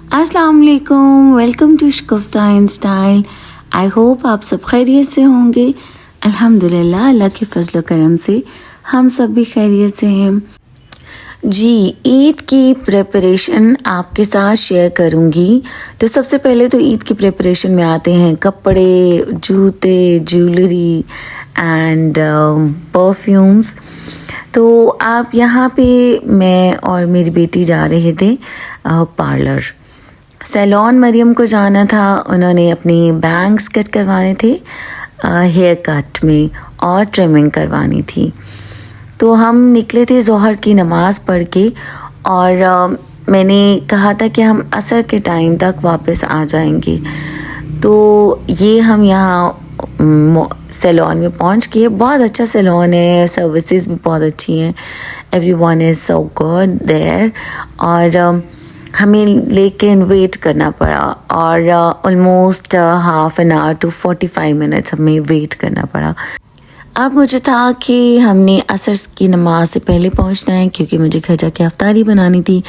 अस्सलाम वालेकुम, welcome to Shagufta in style. I hope आप सब खैरियत से होंगे। अल्हम्दुलिल्लाह, अल्लाह के फजल करम से हम सब भी खैरियत से हैं। जी, ईद की प्रिपरेशन आपके साथ शेयर करूंगी। तो सबसे पहले तो ईद की प्रिपरेशन में आते हैं कपड़े, जूते, ज्वेलरी एंड परफ्यूम्स। तो आप यहाँ पे मैं और मेरी बेटी जा रहे थे पार्लर। सैलून मरियम को जाना था, उन्होंने अपने बैंग्स कट करवाने थे हेयर कट में और ट्रिमिंग करवानी थी। तो हम निकले थे ज़ोहर की नमाज़ पढ़ के और मैंने कहा था कि हम असर के टाइम तक वापस आ जाएंगे। तो ये हम यहाँ सैलून में पहुँच गए। बहुत अच्छा सैलून है, सर्विसेज भी बहुत अच्छी हैं, everyone is so good there. और हमें लेकिन वेट करना पड़ा और almost half an hour to 45 minutes हमें वेट करना पड़ा। अब मुझे था कि हमने असर की नमाज से पहले पहुंचना है क्योंकि मुझे घर जाके अफ्तारी बनानी थी।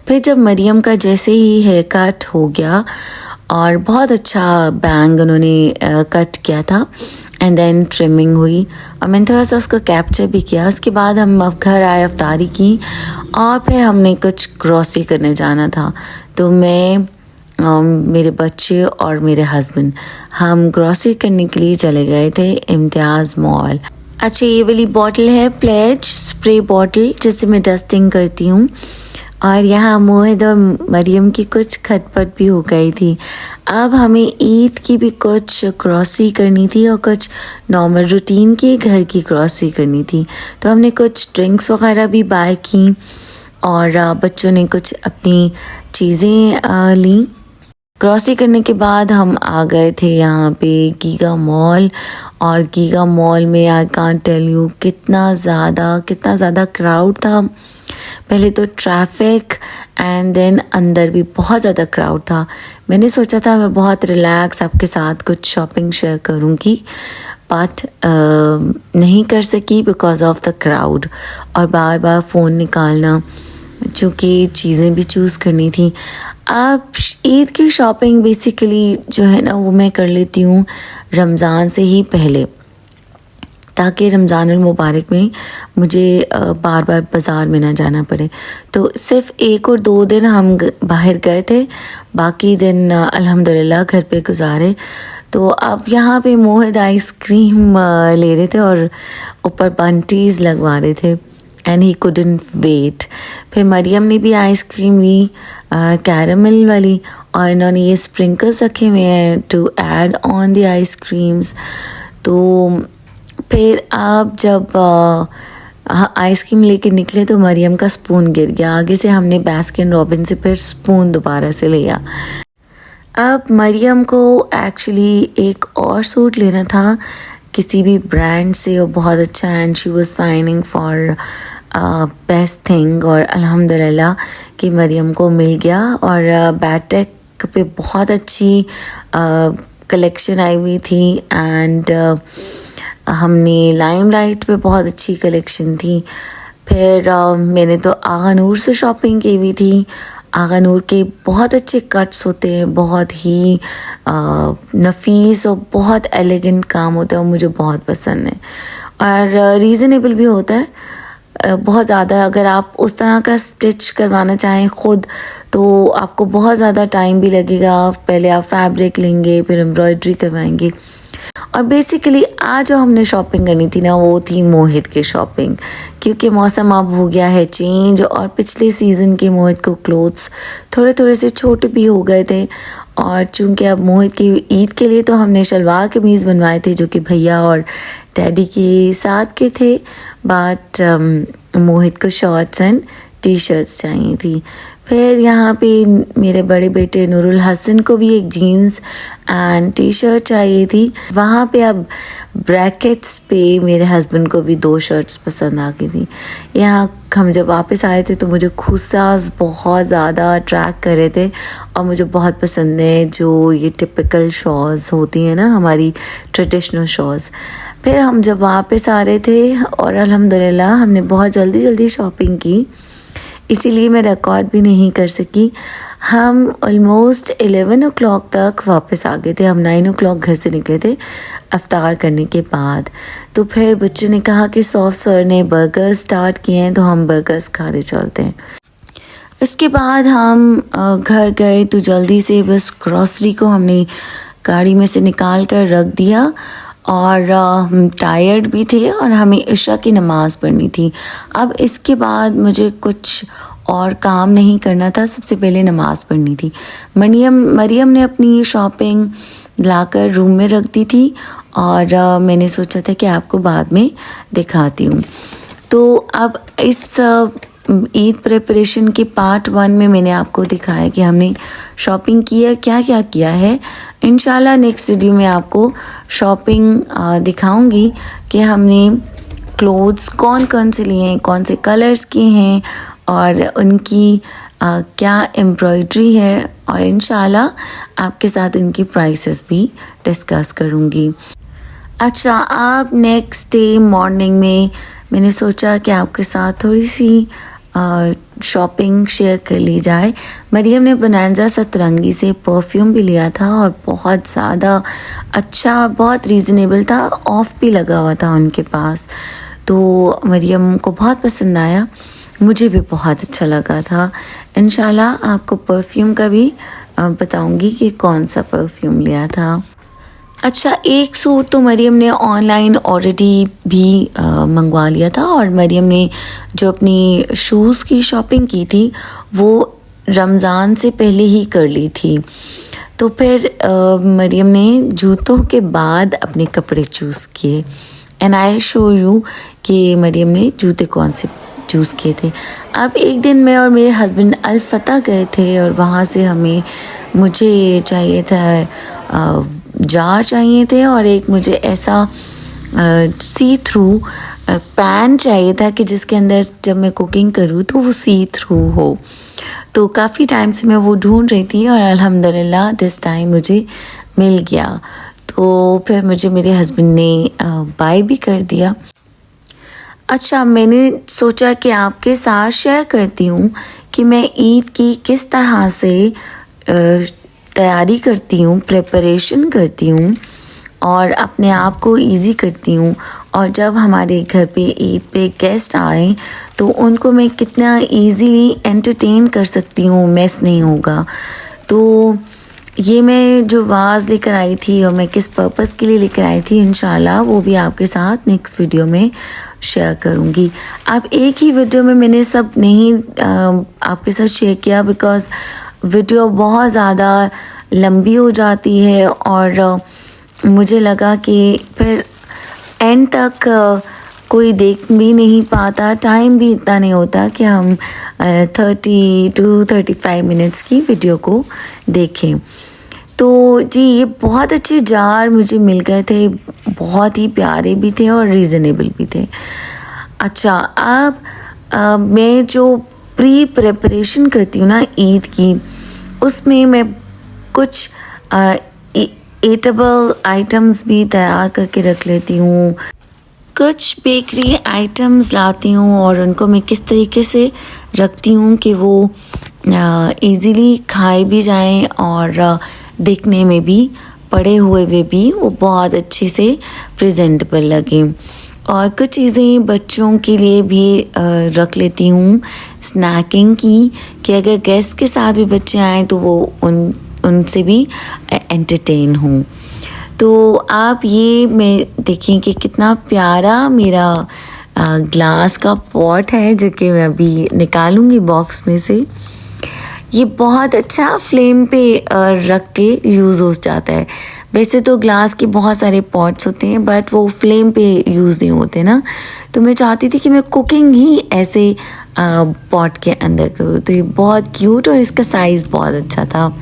फिर जब मरियम का जैसे ही हेयर कट हो गया और बहुत अच्छा बैंग उन्होंने कट किया था एंड देन ट्रिमिंग हुई और मैंने थोड़ा सा उसको कैप्चर भी किया। उसके बाद हम अब घर आए, अफ्तारी की और फिर हमने कुछ ग्रॉसरी करने जाना था। तो मैं मेरे बच्चे और मेरे हस्बैंड हम ग्रॉसरी करने के लिए चले गए थे इम्तियाज़ मॉल। अच्छा, ये वाली बॉटल है प्लेज स्प्रे बॉटल जिससे मैं डस्टिंग करती हूँ। और यहाँ मोहिद और मरियम की कुछ खटपट भी हो गई थी। अब हमें ईद की भी कुछ ग्रॉसरी करनी थी और कुछ नॉर्मल रूटीन की घर की ग्रॉसरी करनी थी। तो हमने कुछ ड्रिंक्स वगैरह भी बाय की और बच्चों ने कुछ अपनी चीज़ें ली। ग्रॉसरी करने के बाद हम आ गए थे यहाँ पे गीगा मॉल। और गीगा मॉल में आई कांट टेल यू कितना ज़्यादा क्राउड था। पहले तो ट्रैफिक एंड देन अंदर भी बहुत ज़्यादा क्राउड था। मैंने सोचा था मैं बहुत रिलैक्स आपके साथ कुछ शॉपिंग शेयर करूँगी बट नहीं कर सकी बिकॉज ऑफ द क्राउड और बार बार फ़ोन निकालना, चूँकि चीज़ें भी चूज़ करनी थी। अब ईद की शॉपिंग बेसिकली जो है ना वो मैं कर लेती हूँ रमज़ान से ही पहले, ताकि रमज़ानुल मुबारक में मुझे बार बार बाज़ार में ना जाना पड़े। तो सिर्फ़ 1 और 2 दिन हम बाहर गए थे, बाकी दिन अल्हम्दुलिल्लाह घर पे गुजारे। तो अब यहाँ पे मोहिद आइसक्रीम ले रहे थे और ऊपर बंटीज़ लगवा रहे थे एंड ही कुडंट वेट। फिर मरियम ने भी आइसक्रीम ली कैरामल वाली और इन्होंने ये स्प्रिंकल्स रखे हुए हैं to add on the ice creams. तो फिर आप जब आइसक्रीम लेके निकले तो मरियम का स्पून गिर गया। आगे से हमने बास्किन रॉबिन से फिर स्पून दोबारा से लिया। अब मरियम को एक्चुअली एक और सूट लेना था किसी भी ब्रांड से और बहुत अच्छा, and she was finding for best thing और अल्हम्दुलिल्लाह कि मरियम को मिल गया। और बैटेक पे बहुत अच्छी कलेक्शन आई हुई थी एंड हमने लाइमलाइट पे बहुत अच्छी कलेक्शन थी। फिर मैंने तो आगा नूर से शॉपिंग की हुई थी। आगा नूर के बहुत अच्छे कट्स होते हैं, बहुत ही नफीस और बहुत एलिगेंट काम होता है और मुझे बहुत पसंद है और रीज़नेबल भी होता है बहुत ज़्यादा। अगर आप उस तरह का स्टिच करवाना चाहें ख़ुद तो आपको बहुत ज़्यादा टाइम भी लगेगा। पहले आप फैब्रिक लेंगे, फिर एम्ब्रॉयडरी करवाएंगे। और बेसिकली आज जो हमने शॉपिंग करनी थी ना वो थी मोहित की शॉपिंग, क्योंकि मौसम अब हो गया है चेंज और पिछले सीज़न के मोहित को क्लोथ्स थोड़े से छोटे भी हो गए थे। और चूंकि अब मोहित की ईद के लिए तो हमने शलवार कमीज़ बनवाए थे जो कि भैया और डैडी के साथ के थे, बट मोहित को शॉर्ट्स एंड टी शर्ट्स चाहिए थी। फिर यहाँ पे मेरे बड़े बेटे नूरुल हसन को भी एक जीन्स एंड टी शर्ट चाहिए थी। वहाँ पे अब ब्रैकेट्स पे मेरे हस्बैंड को भी 2 शर्ट्स पसंद आ गई थी। यहाँ हम जब वापस आए थे तो मुझे खुसास बहुत ज़्यादा अट्रैक्ट कर रहे थे और मुझे बहुत पसंद है जो ये टिपिकल शॉल्स होती हैं ना, हमारी ट्रेडिशनल शॉल्स। फिर हम जब वापस आ रहे थे और अल्हम्दुलिल्लाह हमने बहुत जल्दी शॉपिंग की। इसीलिए मैं रिकॉर्ड भी नहीं कर सकी। हम ऑलमोस्ट 11 o'clock तक वापस आ गए थे। हम 9 o'clock घर से निकले थे अफ्तार करने के बाद। तो फिर बच्चों ने कहा कि सौफ सर ने बर्गर स्टार्ट किए हैं तो हम बर्गर्स खाने चलते हैं। इसके बाद हम घर गए तो जल्दी से बस ग्रॉसरी को हमने गाड़ी में से निकाल कर रख दिया और हम टायर्ड भी थे और हमें इशा की नमाज़ पढ़नी थी। अब इसके बाद मुझे कुछ और काम नहीं करना था, सबसे पहले नमाज़ पढ़नी थी। मरियम ने अपनी शॉपिंग लाकर रूम में रख दी थी और मैंने सोचा था कि आपको बाद में दिखाती हूँ। तो अब इस ईद प्रिपरेशन के पार्ट 1 में मैंने आपको दिखाया कि हमने शॉपिंग किया, क्या क्या किया है। इंशाल्लाह नेक्स्ट वीडियो में आपको शॉपिंग दिखाऊंगी कि हमने क्लोथ्स कौन कौन से लिए हैं, कौन से कलर्स के हैं और उनकी क्या एम्ब्रॉयडरी है, और इंशाल्लाह आपके साथ इनकी प्राइसेस भी डिस्कस करूंगी। अच्छा, अब नेक्स्ट डे मॉर्निंग में मैंने सोचा कि आपके साथ थोड़ी सी शॉपिंग शेयर कर ली जाए। मरियम ने बोनांजा सतरंगी से परफ्यूम भी लिया था और बहुत ज़्यादा अच्छा, बहुत रीज़नेबल था, ऑफ भी लगा हुआ था उनके पास। तो मरियम को बहुत पसंद आया, मुझे भी बहुत अच्छा लगा था। इंशाल्लाह आपको परफ्यूम का भी बताऊंगी कि कौन सा परफ्यूम लिया था। अच्छा, एक सूट तो मरियम ने ऑनलाइन ऑलरेडी भी मंगवा लिया था और मरियम ने जो अपनी शूज़ की शॉपिंग की थी वो रमज़ान से पहले ही कर ली थी। तो फिर मरियम ने जूतों के बाद अपने कपड़े चूज़ किए एंड आई शो यू कि मरियम ने जूते कौन से चूज़ किए थे। अब एक दिन मैं और मेरे हस्बैंड अल-फतह गए थे और वहाँ से मुझे चाहिए था जार चाहिए थे और एक मुझे ऐसा सी थ्रू पैन चाहिए था कि जिसके अंदर जब मैं कुकिंग करूँ तो वो सी थ्रू हो। तो काफ़ी टाइम से मैं वो ढूंढ रही थी और अल्हम्दुलिल्लाह दिस टाइम मुझे मिल गया। तो फिर मुझे मेरे हस्बैंड ने बाय भी कर दिया। अच्छा, मैंने सोचा कि आपके साथ शेयर करती हूँ कि मैं ईद की किस तरह से तैयारी करती हूँ, प्रिपरेशन करती हूँ और अपने आप को इजी करती हूँ। और जब हमारे घर पे ईद पे गेस्ट आए तो उनको मैं कितना इजीली एंटरटेन कर सकती हूँ, मिस नहीं होगा। तो ये मैं जो वाज़ लेकर आई थी और मैं किस पर्पस के लिए लेकर आई थी, इंशाल्लाह वो भी आपके साथ नेक्स्ट वीडियो में शेयर करूँगी। अब एक ही वीडियो में मैंने सब नहीं आपके साथ शेयर किया बिकॉज़ वीडियो बहुत ज़्यादा लंबी हो जाती है और मुझे लगा कि फिर एंड तक कोई देख भी नहीं पाता, टाइम भी इतना नहीं होता कि हम 30 to 35 मिनट्स की वीडियो को देखें। तो जी, ये बहुत अच्छे जार मुझे मिल गए थे, बहुत ही प्यारे भी थे और रीज़नेबल भी थे। अच्छा, अब मैं जो प्रिपरेशन करती हूँ ना ईद की, उसमें मैं कुछ ईटेबल आइटम्स भी तैयार करके रख लेती हूँ। कुछ बेकरी आइटम्स लाती हूँ और उनको मैं किस तरीके से रखती हूँ कि वो इजीली खाए भी जाएं और देखने में भी, पड़े हुए भी वो बहुत अच्छे से प्रेजेंटेबल लगे। और कुछ चीज़ें बच्चों के लिए भी रख लेती हूँ स्नैकिंग की, कि अगर गेस्ट के साथ भी बच्चे आएँ तो वो उनसे भी एंटरटेन हों। तो आप ये मैं देखें कि कितना प्यारा मेरा ग्लास का पॉट है जो कि मैं अभी निकालूंगी बॉक्स में से। ये बहुत अच्छा फ्लेम पे रख के यूज़ हो जाता है। वैसे तो ग्लास के बहुत सारे पॉट्स होते हैं बट वो फ्लेम पे यूज़ नहीं होते ना, तो मैं चाहती थी कि मैं कुकिंग ही ऐसे पॉट के अंदर करूँ। तो ये बहुत क्यूट और इसका साइज़ बहुत अच्छा था।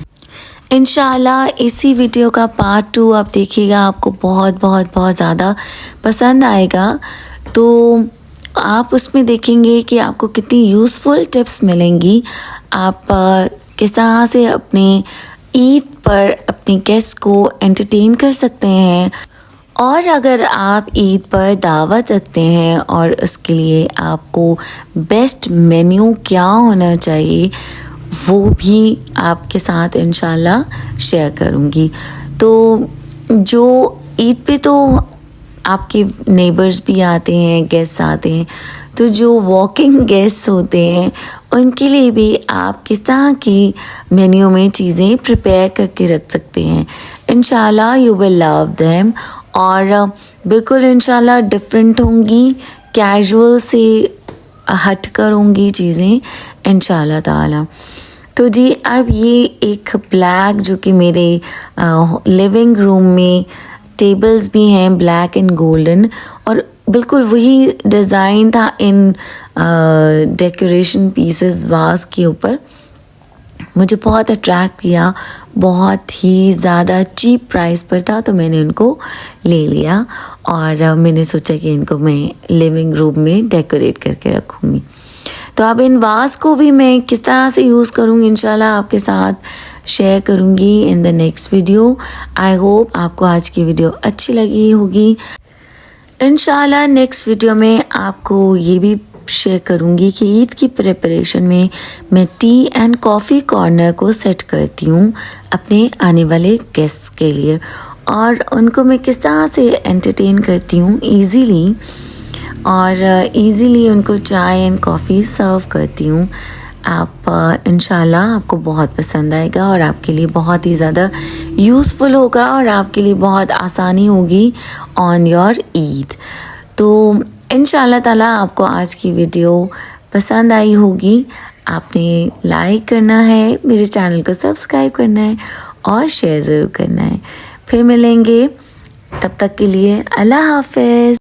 इंशाल्लाह इसी वीडियो का पार्ट 2 आप देखिएगा, आपको बहुत बहुत बहुत ज़्यादा पसंद आएगा। तो आप उसमें देखेंगे कि आपको कितनी यूज़फुल टिप्स मिलेंगी, आप किस तरह से अपने ईद पर अपने गेस्ट को एंटरटेन कर सकते हैं और अगर आप ईद पर दावत रखते हैं और उसके लिए आपको बेस्ट मेन्यू क्या होना चाहिए वो भी आपके साथ इंशाल्लाह शेयर करूँगी। तो जो ईद पे तो आपके नेबर्स भी आते हैं, गेस्ट आते हैं, तो जो वॉकिंग गेस्ट होते हैं उनके लिए भी आप किस तरह की मेन्यू में चीज़ें प्रिपेयर करके रख सकते हैं। इंशाल्लाह यू विल लव देम और बिल्कुल इंशाल्लाह डिफरेंट होंगी, कैजुअल से हट कर होंगी चीज़ें इंशाल्लाह ताला। तो जी अब ये एक ब्लैक जो कि मेरे लिविंग रूम में टेबल्स भी हैं ब्लैक एंड गोल्डन और बिल्कुल वही डिज़ाइन था इन डेकोरेशन पीसेस वास के ऊपर। मुझे बहुत अट्रैक्ट किया, बहुत ही ज़्यादा चीप प्राइस पर था तो मैंने उनको ले लिया और मैंने सोचा कि इनको मैं लिविंग रूम में डेकोरेट करके रखूँगी। तो अब इन वास को भी मैं किस तरह से यूज़ करूँगी इंशाल्लाह आपके साथ शेयर करूँगी in the next video. I hope आपको आज की वीडियो अच्छी लगी होगी। इंशाल्लाह नेक्स्ट वीडियो में आपको ये भी शेयर करूँगी कि ईद की प्रिपरेशन में मैं टी एंड कॉफ़ी कॉर्नर को सेट करती हूँ अपने आने वाले गेस्ट्स के लिए और उनको मैं किस तरह से एंटरटेन करती हूँ ईज़िली और इजीली उनको चाय एंड कॉफ़ी सर्व करती हूँ। आप इंशाल्लाह आपको बहुत पसंद आएगा और आपके लिए बहुत ही ज़्यादा यूज़फुल होगा और आपके लिए बहुत आसानी होगी ऑन योर ईद। तो इंशाल्लाह ताला आपको आज की वीडियो पसंद आई होगी। आपने लाइक करना है, मेरे चैनल को सब्सक्राइब करना है और शेयर ज़रूर करना है। फिर मिलेंगे, तब तक के लिए अल्लाह हाफ़िज़।